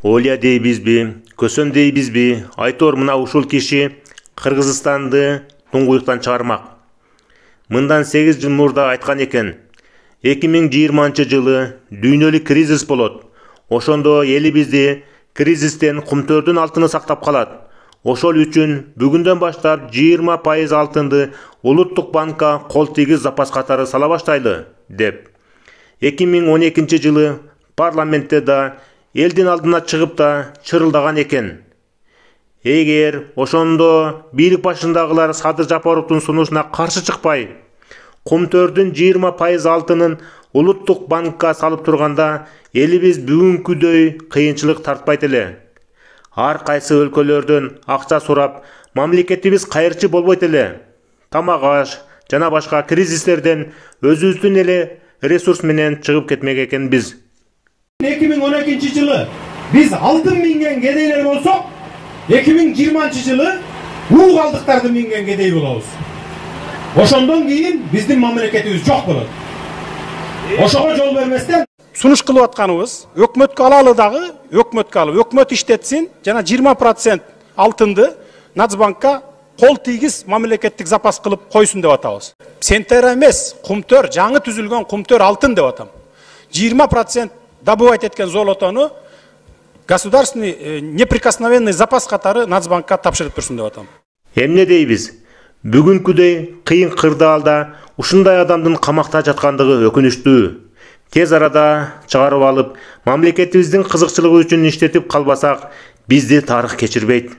Олия дейбизби, көсөн дейбизби, айтор мына ушул киши Кыргызстанды туңгуюктан чыгармак. Мындан 8 жыл мурда айткан экен. 2020 жылы дүйнөлүк кризис болот. Ошондо элибизди кризистен кумтөрдүн алтыны сактап калат. Ошол үчүн бүгүндөн баштап 20% алтынды Улуттук банкка кол тийгиз запас катары сала баштайлы, деп. 2012 жылы парламентте да элдин алдына чыгып да чырылдаган экен. Эгер ошондо бийлик башындагылар Садыр Жапаровдун сунушуна каршы чыкпай, кумтөрдүн 20% алтынын Улуттук банкка салып турганда, элибиз бүгүнкүдөй кыйынчылык тартпайт эле. Ар кайсы өлкөлөрдөн акча сурап, мамлекетибиз кайырчы болбойт эле. Тамак аш жана башка кризистерден өзүбүздүн эле ресурс менен чыгып кетмек экенбиз. 2012 жылы биз алтын минген кедейлер болсок, 2020 жылы уу калдыктарды минген кедей болобуз. Ошондон кийин биздин мамлекетибиз жок болот. Ошого жол берместен сунуш кылып атканыбыз өкмөткө алалы дагы, өкмөткө алып, өкмөт иштетсин, жана 20% алтынды Нацбанкка кол тийгиз мамлекеттик запас кылып койсун деп атабыз. Сентера эмес, кумтөр, жаңы түзүлгөн кумтөр алтын деп атам. 20% добывать эткен золотону государственный неприкосновенный запас катары Нацбанкка тапшырып турсун деп атам. Эмне дейбиз? Бүгүнкүдөй кыйын кырдаалда ушундай адамдын камакта жаткандыгы өкүнүчтүү. Тез арада чыгарып алып, мамлекетибиздин кызыкчылыгы үчүн иштетип калбасак, бизди тарых кечирбейт.